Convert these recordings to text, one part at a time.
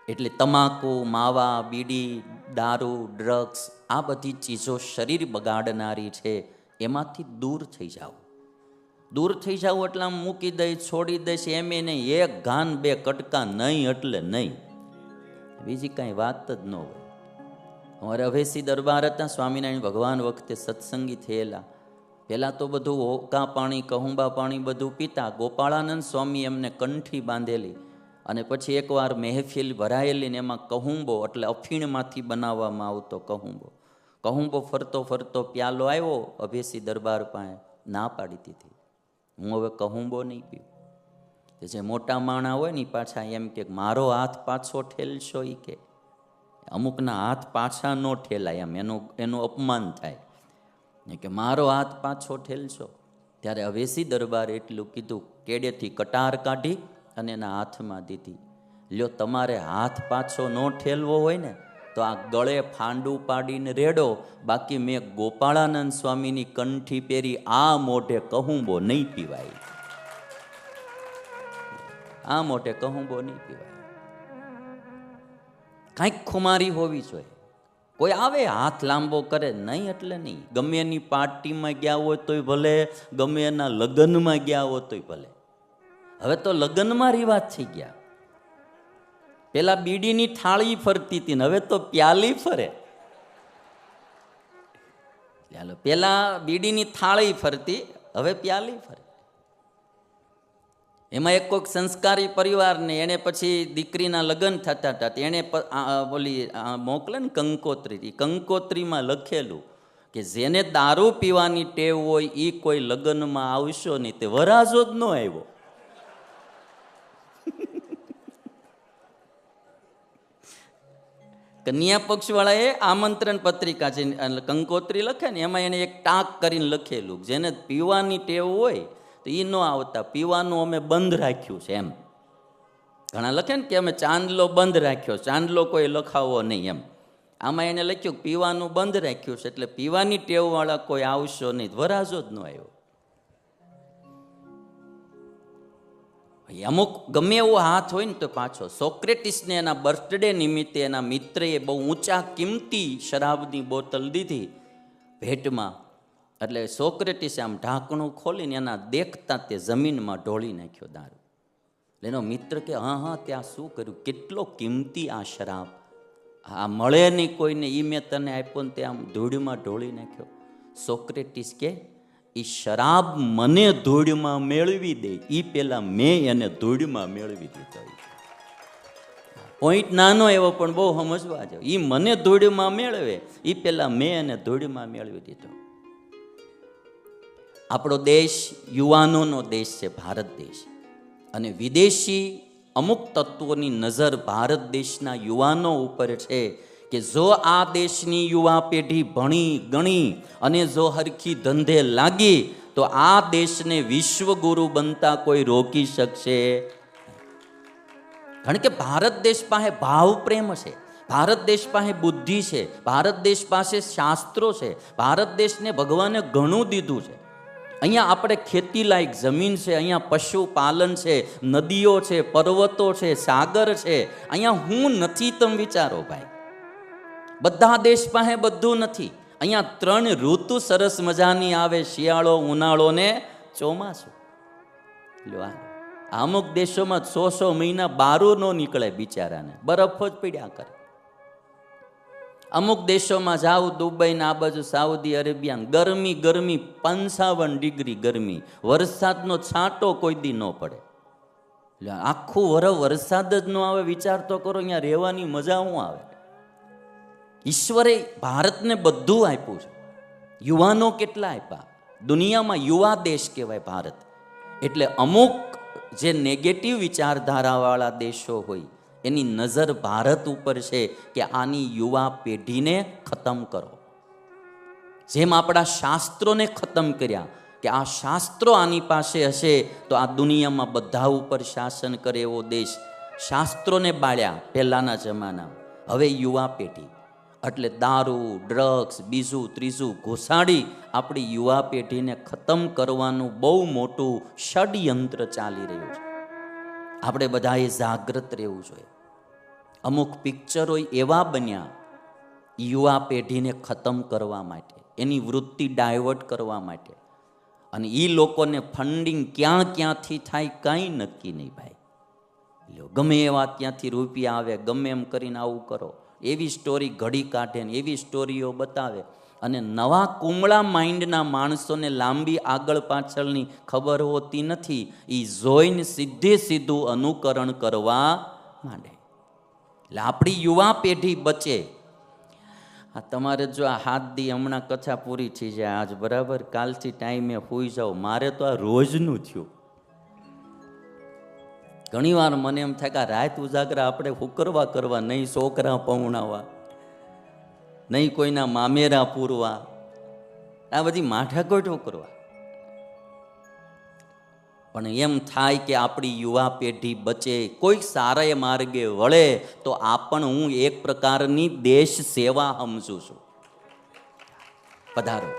એટલે તમાકુ, માવા, બીડી, દારૂ, ડ્રગ્સ આ બધી ચીજો શરીર બગાડનારી છે, એમાંથી દૂર થઈ જાઓ. દૂર થઈ જાઓ એટલે આમ મૂકી દઈશ, છોડી દઈશ એમ નહીં. એક ઘાન બે કટકા નહીં એટલે નહીં, બીજી કાંઈ વાત જ ન હોય. અમારે અભેસી દરબાર હતા, સ્વામિનારાયણ ભગવાન વખતે સત્સંગી થયેલા. પહેલાં તો બધું હોકા પાણી, કહુંબા પાણી બધું પીતા. ગોપાળાનંદ સ્વામી એમને કંઠી બાંધેલી, અને પછી એકવાર મહેફિલ ભરાયેલી ને એમાં કહુંબો એટલે અફીણમાંથી બનાવવામાં આવતો કહુંબો ફરતો ફરતો પ્યાલો આવ્યો અભેસી દરબાર પાસે, ના પાડી દીધી, હું હવે કહુંબો નહીં પીવું. જે મોટા માણા હોય ને પાછા એમ કે મારો હાથ પાછો ઠેલશો, એ કે અમુકના હાથ પાછા ન ઠેલાય, એમ એનું અપમાન થાય ને કે મારો હાથ પાછો ઠેલશો. ત્યારે અવેસી દરબારે એટલું કીધું, કેડેથી કટાર કાઢી અને એના હાથમાં દીધી. લ્યો, તમારે હાથ પાછો ન ઠેલવો હોય ને તો આ ગળે ફાંડું પાડીને રેડો, બાકી મેં ગોપાળાનંદ સ્વામીની કંઠી પહેરી, આ મોઢે કહુંબો નહીં પીવાય, આ મોઢે કહુંબો નહીં પીવાય. કાંઈક ખુમારી હોવી જોઈએ. કોઈ આવે હાથ લાંબો કરે નહીં એટલે નહીં. ગમે એની પાર્ટીમાં ગયા હોય તોય ભલે, ગમે એના લગ્નમાં ગયા હોય તોય ભલે. હવે તો લગ્નમાં રિવાજ થઈ ગયા. પેલા બીડીની થાળી ફરતી હતી ને હવે તો પ્યાલી ફરે. ચાલો, પેલા બીડીની થાળી ફરતી, હવે પ્યાલી ફરે. એમાં એક કોઈક સંસ્કારી પરિવારને એને પછી દીકરીના લગ્ન થતા હતા, એને બોલી મોકલે ને કંકોત્રી, કંકોત્રીમાં લખેલું કે જેને દારૂ પીવાની ટેવ હોય એ કોઈ લગ્નમાં આવશો નહીં. તે વરાજો જ ન આવ્યો. કન્યા પક્ષ વાળાએ આમંત્રણ પત્રિકા છે, કંકોત્રી લખે ને એમાં એને એક ટાંક કરીને લખેલું, જેને પીવાની ટેવ હોય તો એ ન આવતા, પીવાનું અમે બંધ રાખ્યું છે એમ. ઘણા લખે ને કે અમે ચાંદલો બંધ રાખ્યો, ચાંદલો કોઈ લખાવો નહીં એમ. આમાં એને લખ્યું પીવાનું બંધ રાખ્યું છે, એટલે પીવાની ટેવવાળા કોઈ આવશો નહીં. વરાજો જ ન આવ્યો. અમુક ગમે એવો હાથ હોય ને તો પાછો. સોક્રેટિસને એના બર્થડે નિમિત્તે એના મિત્રએ બહુ ઊંચા કિંમતી શરાબની બોટલ દીધી ભેટમાં. એટલે સોક્રેટિસે આમ ઢાંકણું ખોલીને એના દેખતા તે જમીનમાં ઢોળી નાખ્યો દારૂ. એનો મિત્ર કે હા ત્યાં શું કર્યું, કેટલો કિંમતી આ શરાબ, આ મળે નહીં કોઈને, એ મેં તને આપ્યો ને તે આમ ધૂળમાં ઢોળી નાખ્યો. સોક્રેટિસ કે એ શરાબ મને ધૂળમાં મેળવી દે એ પેલા મેં એને ધૂળમાં મેળવી દીધો. પોઈન્ટ નાનો એવો પણ બહુ સમજવા જાવ. એ મને ધૂળમાં મેળવે એ પેલા મેં એને ધૂળમાં મેળવી દીધો. આપણો દેશ યુવાનોનો દેશ છે, ભારત દેશ. અને વિદેશી અમુક તત્વોની નજર ભારત દેશના યુવાનો ઉપર છે કે જો આ દેશની યુવા પેઢી ભણી ગણી અને જો હરખી ધંધે લાગી તો આ દેશને વિશ્વગુરુ બનતા કોઈ રોકી શકશે. કારણ કે ભારત દેશ પાસે ભાવ પ્રેમ છે, ભારત દેશ પાસે બુદ્ધિ છે, ભારત દેશ પાસે શાસ્ત્રો છે, ભારત દેશને ભગવાને ઘણું દીધું છે. અહીંયા આપણે ખેતી લાયક જમીન છે, અહીંયા પશુપાલન છે, નદીઓ છે, પર્વતો છે, સાગર છે. અહીંયા હું નથી, તમે વિચારો ભાઈ. બધા દેશ પાસે બધું નથી. અહીંયા 3 ઋતુ સરસ મજાની આવે, શિયાળો, ઉનાળો ને ચોમાસું. અમુક દેશોમાં 100 મહિના બારું ન નીકળે બિચારાને, બરફ જ પડ્યા કરે. અમુક દેશોમાં જાવ, દુબઈ ને આ બાજુ સાઉદી અરેબિયા, ગરમી 55 ડિગ્રી ગરમી, વરસાદનો છાંટો કોઈ દી ન પડે. આખું વરસાદ જ ન આવે. વિચાર તો કરો, અહીંયા રહેવાની મજા શું આવે. ઈશ્વરે ભારતને બધું આપ્યું છે. યુવાનો કેટલા આપ્યા. દુનિયામાં યુવા દેશ કહેવાય ભારત. એટલે અમુક જે નેગેટિવ વિચારધારાવાળા દેશો હોય એની નજર ભારત ઉપર છે કે આની યુવા પેઢીને ખતમ કરો. જેમ આપણા શાસ્ત્રોને ખતમ કર્યા કે આ શાસ્ત્રો આની પાસે હશે તો આ દુનિયામાં બધા ઉપર શાસન કરે એવો દેશ, શાસ્ત્રોને બાળ્યા પહેલાના જમાનામાં. હવે યુવા પેઢી એટલે દારૂ, ડ્રગ્સ, બીજું ત્રીજું ઘુસાડી આપણી યુવા પેઢીને ખતમ કરવાનું બહુ મોટું ષડયંત્ર ચાલી રહ્યું છે. આપણે બધાએ જાગૃત રહેવું જોઈએ. અમુક પિક્ચરો એવા બન્યા યુવા પેઢીને ખતમ કરવા માટે, એની વૃત્તિ ડાયવર્ટ કરવા માટે. અને એ લોકોને ફંડિંગ ક્યાં ક્યાંથી થાય કાંઈ નક્કી નહીં ભાઈ. લ્યો, ગમે એવા ત્યાંથી રૂપિયા આવે, ગમે એમ કરીને આવું કરો, એવી સ્ટોરી ઘડી કાઢે ને એવી સ્ટોરીઓ બતાવે. અને નવા કુમળા માઇન્ડના માણસોને લાંબી આગળ પાછળની ખબર હોતી નથી. એ જોઈને સીધું અનુકરણ કરવા માંડે. એટલે આપણી યુવા પેઢી બચે. આ તમારે જો આ હાથ દી હમણાં કથા પૂરી થઈ જાય આજ બરાબર, કાલથી ટાઈમે સૂઈ જાઓ. મારે તો આ રોજનું થયું. ઘણી વાર મને એમ થાય કે આ રાત ઉજાગરા આપણે હુકરવા કરવા, નહીં છોકરા પૌણાવા, નહીં કોઈના મામેરા પૂરવા, આ બધી માઠાકોટો કરવા. પણ એમ થાય કે આપણી યુવા પેઢી બચે, કોઈક સારા માર્ગે વળે, તો આ પણ હું એક પ્રકારની દેશ સેવા સમજું છું. પધારો.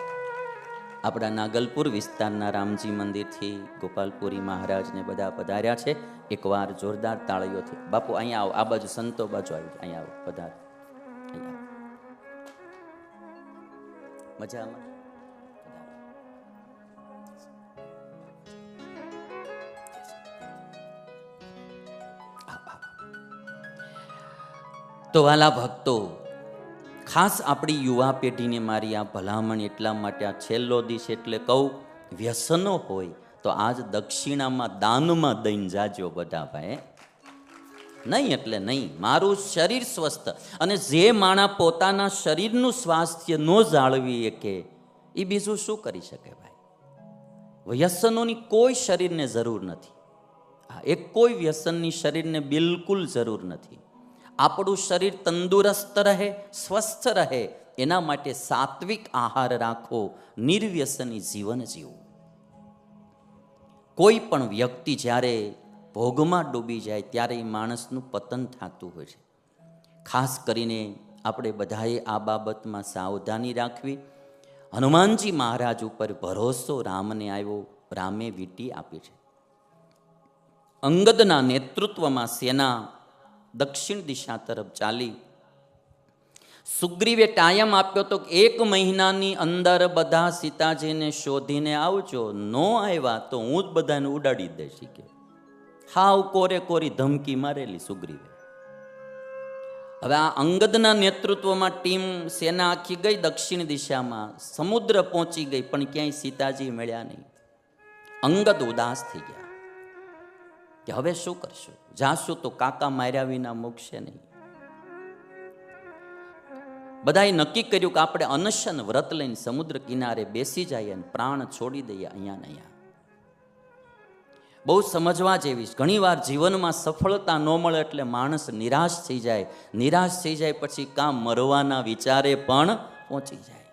આપણા નાગલપુર વિસ્તારના રામજી મંદિરથી ગોપાલપુરી મહારાજને બધા પધાર્યા છે. એકવાર જોરદાર તાળીઓથી. બાપુ અહીંયા આવો, આ બાજુ સંતો બાજુ આવી, અહીંયા આવો, પધારો. મજામાં? તો વાલા ભક્તો, ખાસ આપણી યુવા પેઢીને મારી આ ભલામણ એટલા માટે, આ છેલ્લો દિવસ એટલે કહું, વ્યસનો હોય તો આજ દક્ષિણામાં દાનમાં દઈને જાજો બધા ભાઈ. નહીં એટલે નહીં. મારું શરીર સ્વસ્થ, અને જે માણા પોતાના શરીરનું સ્વાસ્થ્ય ન જાળવી શકે એ બીજું શું કરી શકે ભાઈ? વ્યસનોની કોઈ શરીરને જરૂર નથી. એક કોઈ વ્યસનની શરીરને બિલકુલ જરૂર નથી. આપણું શરીર તંદુરસ્ત રહે, સ્વસ્થ રહે, એના માટે સાત્વિક આહાર રાખો, નિર્વ્યસની જીવન જીવો. કોઈ પણ વ્યક્તિ જ્યારે ભોગમાં ડૂબી જાય ત્યારે એ માણસનું પતન થતું હોય છે. ખાસ કરીને આપણે બધાએ આ બાબતમાં સાવધાની રાખવી. હનુમાનજી મહારાજ ઉપર ભરોસો રામને આવ્યો, રામે વીંટી આપી છે. અંગદના નેતૃત્વમાં સેના દક્ષિણ દિશા તરફ ચાલી. સુગ્રીવે ટાયમ આપ્યો તો 1 મહિનાની અંદર બધા સીતાજીને શોધીને આવજો, નો આવ્યા તો હું જ બધાને ઉડાડી દઈશ. હાવ કોરે કોરી ધમકી મારેલી સુગ્રીવે. હવે આ અંગદના નેતૃત્વમાં ટીમ સેના આખી ગઈ દક્ષિણ દિશામાં, સમુદ્ર પહોંચી ગઈ, પણ ક્યાંય સીતાજી મળ્યા નહીં. અંગદ ઉદાસ થઈ ગયા કે હવે શું કરશું? જાશું તો કાકા માર્યા વિના મૂકશે નહીં. બધાએ નક્કી કર્યું કે આપણે અનશન વ્રત લઈને સમુદ્ર કિનારે બેસી જઈએ અને પ્રાણ છોડી દઈએ અહીંયા ને અહીંયા. બહુ સમજવા જેવી. ઘણી વાર જીવનમાં સફળતા ન મળે એટલે માણસ નિરાશ થઈ જાય. નિરાશ થઈ જાય પછી કાં મરવાના વિચારે પણ પહોંચી જાય.